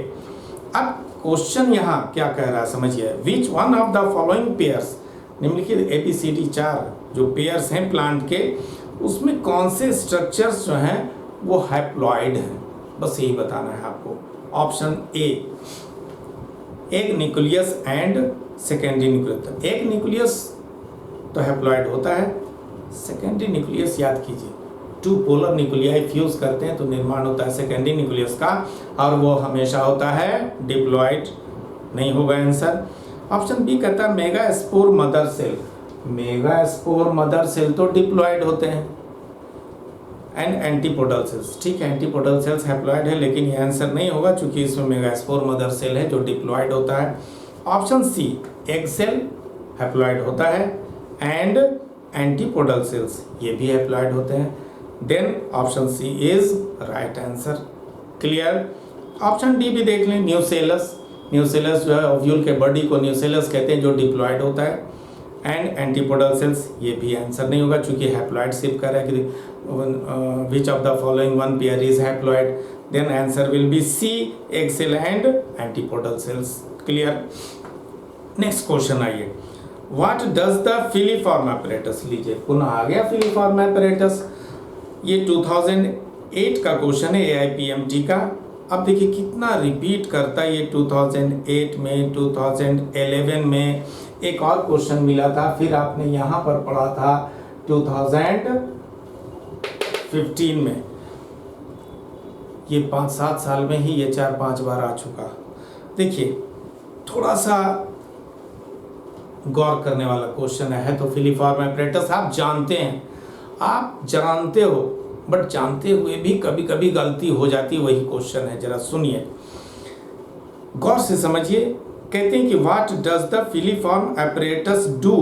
अब क्वेश्चन यहाँ क्या कह रहा है समझिए, विच one of the following pairs, निम्नलिखित ABCD 4 जो पेयर्स हैं प्लांट के, उसमें कौन से स्ट्रक्चर्स जो हैं वो हैप्लॉइड हैं, बस यही बताना है आपको। ऑप्शन ए, एक न्यूक्लियस एंड सेकेंडरी न्यूक्लियस। एक न्यूक्लियस तो हैप्लॉइड होता है, सेकेंडरी न्यूक्लियस याद कीजिए, 2 पोलर न्यूक्लियाई फ्यूज करते हैं तो निर्माण होता है सेकेंडरी न्यूक्लियस का, और वो हमेशा होता है डिप्लॉइड। नहीं होगा आंसर। ऑप्शन बी कहता है megaspore mother cell. Megaspore mother cell तो डिप्लॉइड होते हैं। एंड एंटीपोडल सेल्स, ठीक है एंटीपोडल सेल्स हैप्लॉइड है, लेकिन ये आंसर नहीं होगा क्योंकि इसमें मेगास्पोर मदर सेल है जो डिप्लॉइड होता है। Option C, egg cell haploid होता है, एंड एंटीपोडल सेल्स ये भी हैप्लॉइड होते हैं। Then option C is right answer. Clear. Option D भी देख लें, न्यूसेलस। न्यूसेलस जो है ओव्यूल के बॉडी को न्यूसेलस कहते हैं जो डिप्लॉइड होता है। एंड एंटीपोडल सेल्स ये भी आंसर नहीं होगा क्योंकि हैप्लॉइड सिर्फ कर रहा है कि which of the following one pair is haploid. Then answer will be C, egg cell and antipodal cells. Clear. Next question आइए, what does the filiform apparatus, लीजिए पुनः आ गया फिलीफॉर्म एपरेटस। ये 2008 का क्वेश्चन है AIPMT का। अब देखिए कितना रिपीट करता है ये 2008 में, 2011 में एक और क्वेश्चन मिला था, फिर आपने यहाँ पर पढ़ा था 2015 में। ये 5-7 साल में ही ये 4-5 बार आ चुका। देखिए थोड़ा सा गौर करने वाला क्वेश्चन है तो फिलीफॉर्म एपरेटस आप जानते हैं, आप जानते हो, बट जानते हुए भी कभी कभी गलती हो जाती, वही क्वेश्चन है, जरा सुनिए गौर से समझिए। कहते हैं कि what does the filiform apparatus do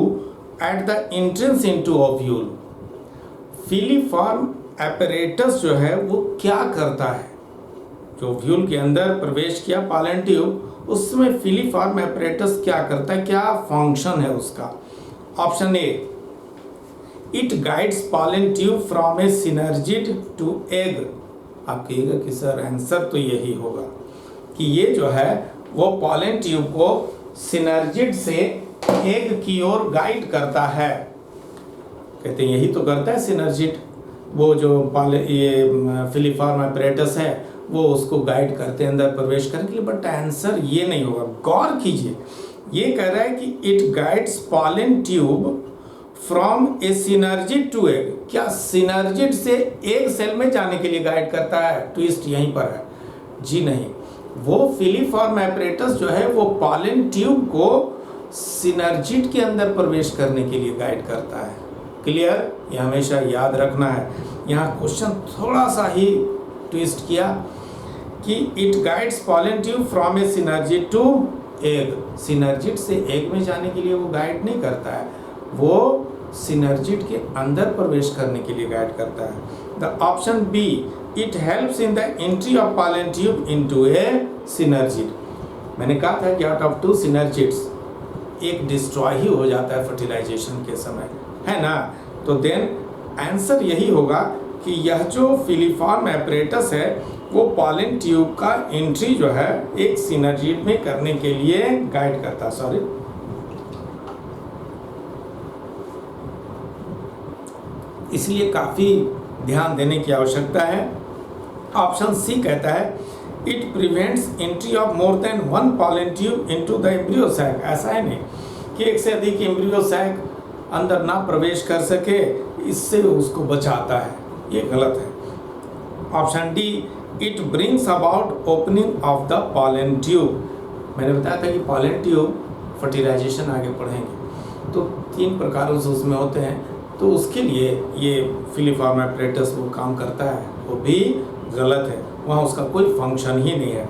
at the entrance into ovule. Filiform apparatus जो है वो क्या करता है, जो ओव्यूल के अंदर प्रवेश किया पॉलन ट्यूब, उसमें फिलीफॉर्म एपरेटस क्या करता है, क्या फंक्शन है उसका। Option A, it guides pollen tube from a synergid to egg. आप कहिएगा कि सर आंसर तो यही होगा कि ये जो है वो पॉलन ट्यूब को सिनर्जिड से एग की ओर गाइड करता है। कहते हैं यही तो करता है सिनर्जिड, वो जो ये फिलीफॉर्म एपरेटस है वो उसको गाइड करते हैं अंदर प्रवेश करने के लिए। बट आंसर ये नहीं होगा, गौर कीजिए। ये कह रहा है कि it guides pollen tube from a synergid to egg. क्या सिनर्जिड से एग सेल में जाने के लिए गाइड करता है? ट्विस्ट यहीं पर है। जी नहीं, वो फिलीफॉर्म एपरेटस जो है वो पॉलन ट्यूब को सिनर्जिड के अंदर प्रवेश करने के लिए गाइड करता है। क्लियर? ये हमेशा याद रखना है। यहाँ क्वेश्चन थोड़ा सा ही ट्विस्ट किया कि it guides pollen tube from a synergid to egg. Synergid से एग में जाने के लिए वो गाइड नहीं करता है, वो सिनर्जिड के अंदर प्रवेश करने के लिए गाइड करता है। The option B, it helps in the entry of pollen tube into a synergid. मैंने कहा था कि आउट ऑफ 2 सिनर्जिड्स एक डिस्ट्रॉय ही हो जाता है फर्टिलाइजेशन के समय, है ना। तो देन आंसर यही होगा कि यह जो फिलीफॉर्म एपरेटस है वो पॉलन ट्यूब का एंट्री जो है एक सिनर्जिड में करने के लिए गाइड करता है। सॉरी, इसलिए काफ़ी ध्यान देने की आवश्यकता है। ऑप्शन सी कहता है it prevents entry of more than 1 pollen tube into the embryo sac. ऐसा है नहीं कि एक से अधिक एम्ब्रियो सैक अंदर ना प्रवेश कर सके, इससे उसको बचाता है, ये गलत है। Option D, it brings about opening of the pollen tube. मैंने बताया था कि पॉलन ट्यूब फर्टिलाइजेशन आगे पढ़ेंगे तो 3 प्रकारों से उसमें होते हैं, तो उसके लिए ये फिलीफॉर्म एपरेटस वो काम करता है, वो भी गलत है, वहाँ उसका कोई फंक्शन ही नहीं है।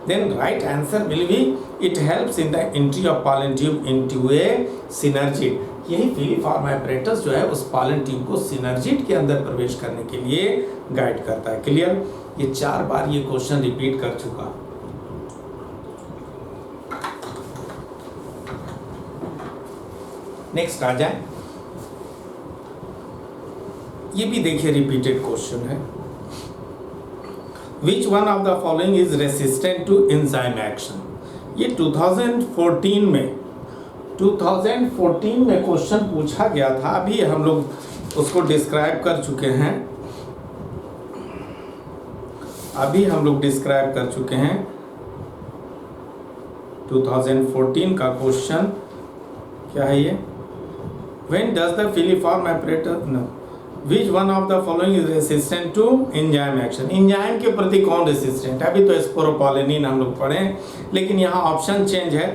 Then right answer will be it helps in the entry of pollen tube into a synergid. यही फिलीफॉर्म एपरेटस जो है उस पॉलन ट्यूब को सिनर्जिड के अंदर प्रवेश करने के लिए गाइड करता है। क्लियर? ये 4 बार ये क्वेश्चन रिपीट कर चुका। नेक्स्ट आ जाए, ये भी देखिए रिपीटेड क्वेश्चन है। Which one of the following is resistant to enzyme action. ये 2014 में क्वेश्चन पूछा गया था, अभी हम लोग उसको डिस्क्राइब कर चुके हैं। 2014 का क्वेश्चन क्या है ये? When does the filiform apparatus, no, which one of the following is resistant to enzyme action? Enzyme के प्रति कौन रेसिस्टेंट है? अभी तो स्पोरोपोलिनिन हम लोग पढ़े, लेकिन यहाँ ऑप्शन चेंज है।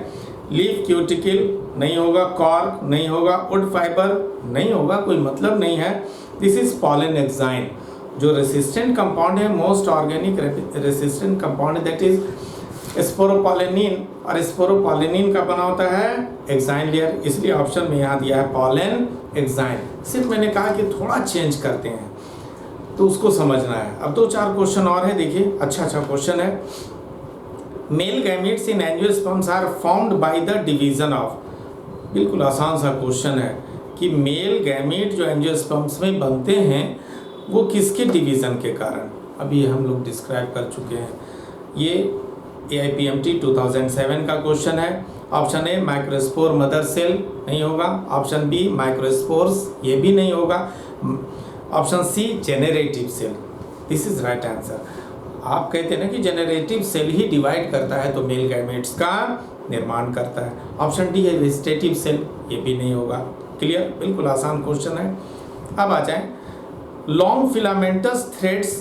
लीफ क्यूटिकल नहीं होगा, कॉर्क नहीं होगा, वुड फाइबर नहीं होगा, कोई मतलब नहीं है। This is pollen exine. जो रेसिस्टेंट कंपाउंड है, most organic resistant compound that is sporopollenin, और स्पोरोपोलिनिन का बना होता है एक्साइन लेयर, इसलिए ऑप्शन में यहाँ दिया है पॉलन एक्साइन। सिर्फ मैंने कहा कि थोड़ा चेंज करते हैं तो उसको समझना है। अब 2-4 क्वेश्चन और है, देखिए अच्छा क्वेश्चन है। Male gametes in angiosperms are found by the division of. बिल्कुल आसान सा क्वेश्चन है कि मेल गैमेट जो एंजियोस्पर्म्स में बनते हैं वो किसके डिवीज़न के कारण, अभी हम लोग डिस्क्राइब कर चुके हैं। ये AIPMT 2007 का क्वेश्चन है। Option A microspore mother cell नहीं होगा, ऑप्शन बी माइक्रोस्पोर्स ये भी नहीं होगा, option C generative cell. This is right answer. आप कहते हैं ना कि जेनरेटिव सेल ही डिवाइड करता है तो मेल गैमेट्स का निर्माण करता है। ऑप्शन डी है वेजिटेटिव सेल, ये भी नहीं होगा। क्लियर? बिल्कुल आसान क्वेश्चन है। अब आ जाए, long filamentous threads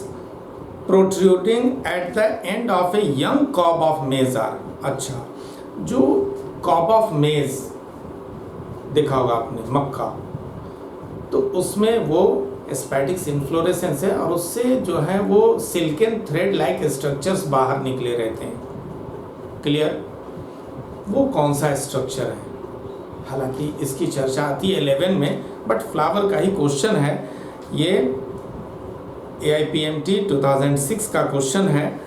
protruding at the end of a young cob of maize are. अच्छा, जो कॉब ऑफ मेज देखा होगा आपने, मक्खा, तो उसमें वो स्पैटिक्स इन्फ्लोरेसेंस है और उससे जो है वो सिल्कन थ्रेड लाइक स्ट्रक्चर्स बाहर निकले रहते हैं। क्लियर? वो कौन सा स्ट्रक्चर हालांकि इसकी चर्चा आती है 11 में, बट फ्लावर का ही क्वेश्चन है ये। AIPMT 2006 का क्वेश्चन है।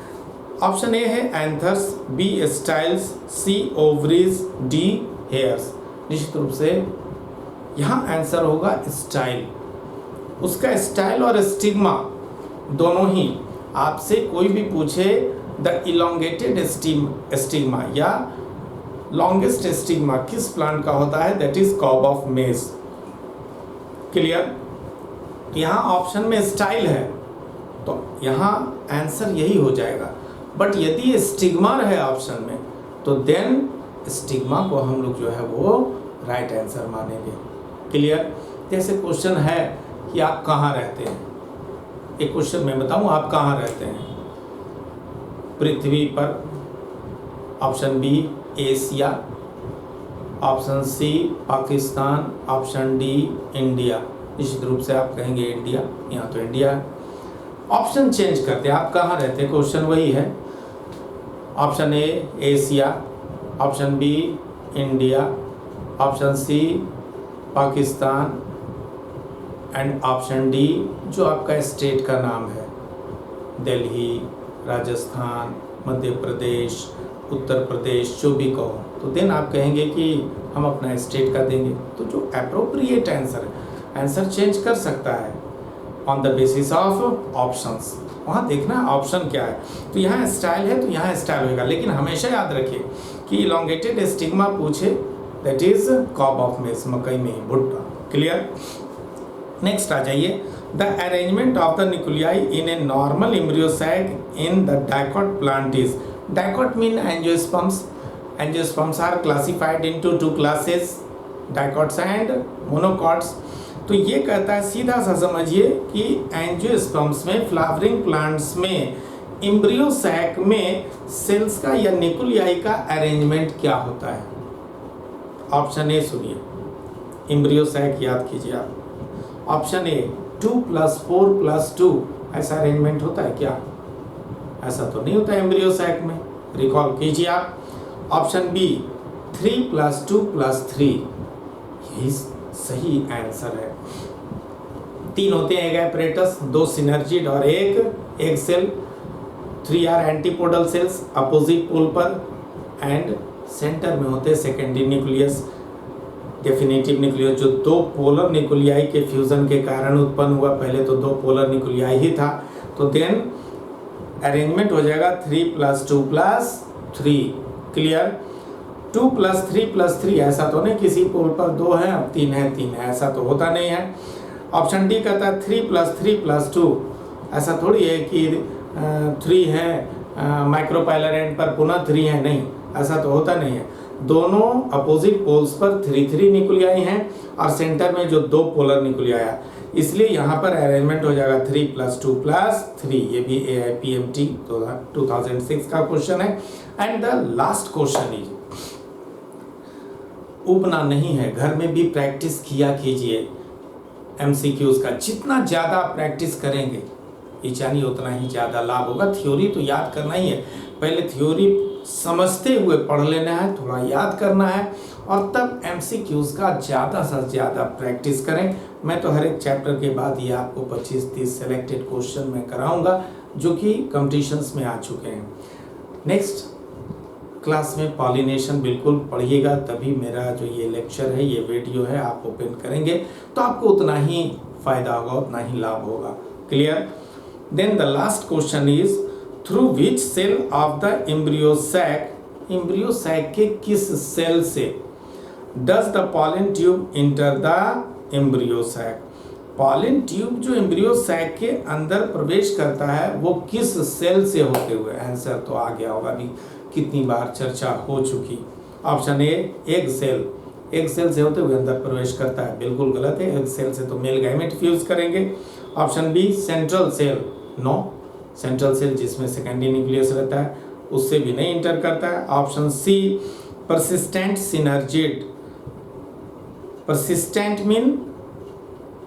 ऑप्शन ए है एंथर्स, बी स्टाइल्स, सी ओवरीज, डी हेयर्स। निश्चित रूप से यहाँ आंसर होगा स्टाइल। उसका स्टाइल और स्टिग्मा दोनों ही, आपसे कोई भी पूछे द इलोंगेटेड स्टिग्मा या लॉन्गेस्ट स्टिग्मा किस प्लांट का होता है, that is cob of maize. Clear? यहाँ ऑप्शन में स्टाइल है तो यहाँ आंसर यही हो जाएगा, बट यदि स्टिग्मा रहे ऑप्शन में तो देन स्टिग्मा को हम लोग जो है वो राइट आंसर मानेंगे। क्लियर? जैसे क्वेश्चन है कि आप कहाँ रहते हैं, एक क्वेश्चन मैं बताऊं, आप कहाँ रहते हैं? पृथ्वी पर। Option B Asia, option C Pakistan, option D India. निश्चित रूप से आप कहेंगे इंडिया, यहाँ तो इंडिया है। ऑप्शन चेंज करते हैं, आप कहाँ रहते हैं, क्वेश्चन वही है। Option A Asia, option B India, option C Pakistan and option D जो आपका स्टेट का नाम है, दिल्ली, राजस्थान, मध्य प्रदेश, उत्तर प्रदेश, जो भी कहो, तो देन आप कहेंगे कि हम अपना स्टेट का देंगे। तो जो एप्रोप्रिएट आंसर है, आंसर चेंज कर सकता है on the basis of options. वहाँ देखना ऑप्शन क्या है। तो यहाँ स्टाइल है तो यहाँ स्टाइल होगा, लेकिन हमेशा याद रखिए कि इलोंगेटेड स्टिग्मा पूछे that is cob of maize, मकई में ही भुट्टा। क्लियर? नेक्स्ट आ जाइए, the arrangement of the nuclei in a normal embryo sac in the dicot plant is. Dicot mean angiosperms. Angiosperms are classified into 2 classes, dicots and monocots. तो ये कहता है, सीधा सा समझिए कि एंजियोस्पर्म्स में, फ्लावरिंग प्लांट्स में, एम्ब्रियो सैक में सेल्स का या न्यूक्लियाई का अरेंजमेंट क्या होता है। ऑप्शन ए सुनिए, एम्ब्रियो सैक याद कीजिए आप। ऑप्शन ए 2+4+2 ऐसा अरेंजमेंट होता है क्या? ऐसा तो नहीं होता एम्ब्रियो सैक में, रिकॉल कीजिए आप। ऑप्शन बी 3+2+3 यही सही आंसर है। 3 होते हैं, एक एपरेटस, 2 सिनर्जिड और एक cell. 3 are antipodal cells opposite pole पर, एंड सेंटर में होते हैं सेकेंडरी न्यूक्लियस, डेफिनेटिव न्यूक्लियस, जो 2 पोलर न्यूक्लियाई के फ्यूजन के कारण उत्पन्न हुआ। पहले तो 2 पोलर न्यूक्लियाई ही था, तो देन अरेंजमेंट हो जाएगा 3+2+3। क्लियर? 2+3+3 ऐसा तो नहीं किसी पोल पर 2 है अब 3 है, ऐसा तो होता नहीं है। ऑप्शन डी कहता है 3+3+2, ऐसा थोड़ी है कि 3 है माइक्रोपाइलर एंड पर पुनः 3 है, नहीं, ऐसा तो होता नहीं है। दोनों अपोजिट पोल्स पर 3 न्यूक्लियाई हैं और सेंटर में जो 2 पोलर न्यूक्लियाई है, इसलिए यहाँ पर अरेंजमेंट हो जाएगा 3+2+3। ये भी AIPMT 2006 का क्वेश्चन है। And the last question is, उबना नहीं है, घर में भी प्रैक्टिस किया कीजिए MCQs का। जितना ज़्यादा प्रैक्टिस करेंगे यानी उतना ही ज़्यादा लाभ होगा। थ्योरी तो याद करना ही है, पहले थ्योरी समझते हुए पढ़ लेना है, थोड़ा याद करना है, और तब MCQs का ज़्यादा से ज़्यादा प्रैक्टिस करें। मैं तो हर एक चैप्टर के बाद ये आपको 25-30 सेलेक्टेड क्वेश्चन मैं कराऊंगा जो कि कॉम्पिटिशन्स में आ चुके हैं। नेक्स्ट क्लास में पॉलिनेशन बिल्कुल पढ़िएगा, तभी मेरा जो ये लेक्चर है, ये वीडियो है, आप ओपन करेंगे तो आपको उतना ही फ़ायदा होगा, उतना ही लाभ होगा। Clear? Then the last question is, through which cell of the embryo sac के किस सेल से does the pollen tube enter the embryo sac. Pollen tube जो एम्ब्रियो सैक के अंदर प्रवेश करता है वो किस सेल से होते हुए, आंसर तो आ गया होगा, अभी कितनी बार चर्चा हो चुकी। ऑप्शन ए एग सेल से होते हुए अंदर प्रवेश करता है, बिल्कुल गलत है, एग सेल से तो मेल गैमेट फ्यूज करेंगे। Option B central cell, no, central cell जिसमें सेकेंडरी न्यूक्लियस रहता है उससे भी नहीं इंटर करता है। Option C persistent synergid. Persistent mean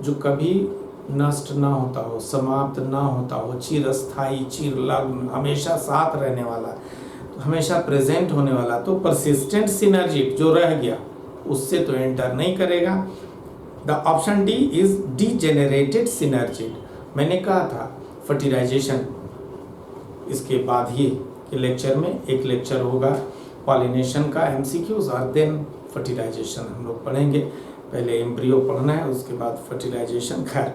जो कभी नष्ट ना होता हो, समाप्त ना होता हो, चिरस्थायी, चिरलग्न, हमेशा साथ रहने वाला, हमेशा प्रेजेंट होने वाला। तो परसिस्टेंट सिनर्जिड जो रह गया उससे तो एंटर नहीं करेगा। The option D is degenerated synergid. मैंने कहा था फर्टिलाइजेशन इसके बाद ही के लेक्चर में एक लेक्चर होगा पॉलिनेशन का एमसीक्यूज और देन फर्टिलाइजेशन हम लोग पढ़ेंगे। पहले एम्ब्रियो पढ़ना है, उसके बाद फर्टिलाइजेशन। खैर,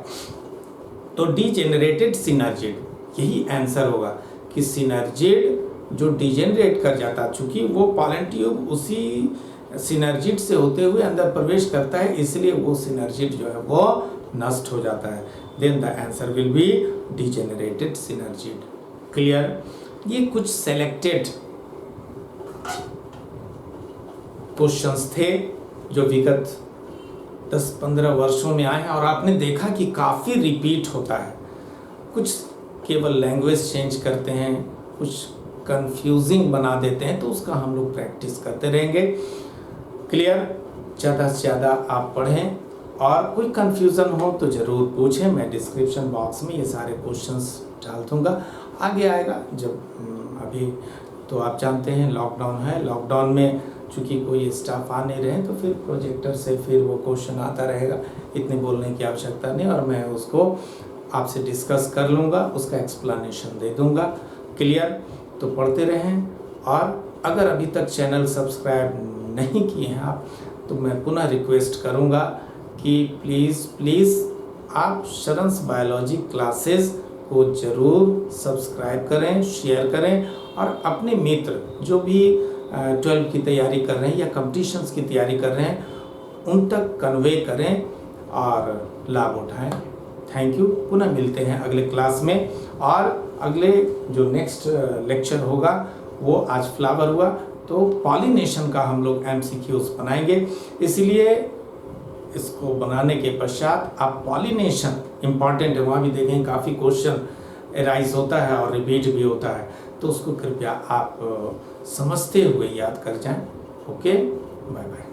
तो डीजेनरेटेड सिनर्जिड यही आंसर होगा कि सिनर्जिड जो डिजेनरेट कर जाता, चूंकि वो पॉलन ट्यूब उसी सिनर्जिड से होते हुए अंदर प्रवेश करता है, इसलिए वो सिनर्जिड जो है वो नष्ट हो जाता है। Then the answer will be degenerated synergid. Clear? ये कुछ सेलेक्टेड क्वेश्चंस थे जो विगत 10-15 वर्षों में आए हैं और आपने देखा कि काफ़ी रिपीट होता है। कुछ केवल लैंग्वेज चेंज करते हैं, कुछ कंफ्यूजिंग बना देते हैं, तो उसका हम लोग प्रैक्टिस करते रहेंगे। क्लियर? ज़्यादा से ज़्यादा आप पढ़ें और कोई कंफ्यूजन हो तो ज़रूर पूछें। मैं डिस्क्रिप्शन बॉक्स में ये सारे क्वेश्चंस डाल दूँगा। आगे आएगा जब अभी तो आप जानते हैं लॉकडाउन है, लॉकडाउन में चूँकि कोई स्टाफ आ नहीं रहे तो फिर प्रोजेक्टर से फिर वो क्वेश्चन आता रहेगा, इतनी बोलने की आवश्यकता नहीं, और मैं उसको आपसे डिस्कस कर लूँगा, उसका एक्सप्लेनेशन दे दूँगा। क्लियर? तो पढ़ते रहें, और अगर अभी तक चैनल सब्सक्राइब नहीं किए हैं आप, तो मैं पुनः रिक्वेस्ट करूँगा कि प्लीज़ आप शरणस बायोलॉजी क्लासेस को ज़रूर सब्सक्राइब करें, शेयर करें, और अपने मित्र जो भी 12 की तैयारी कर रहे हैं या कंपटीशंस की तैयारी कर रहे हैं उन तक कन्वे करें और लाभ उठाएं। Thank you. पुनः मिलते हैं अगले क्लास में, और अगले जो नेक्स्ट लेक्चर होगा वो आज फ्लावर हुआ, तो पॉलिनेशन का हम लोग एमसीक्यूज बनाएंगे। इसलिए इसको बनाने के पश्चात आप पॉलिनेशन इम्पॉर्टेंट है, वहाँ भी देखें काफ़ी क्वेश्चन एराइज होता है और रिपीट भी होता है, तो उसको कृपया आप समझते हुए याद कर जाएं। Okay, bye bye.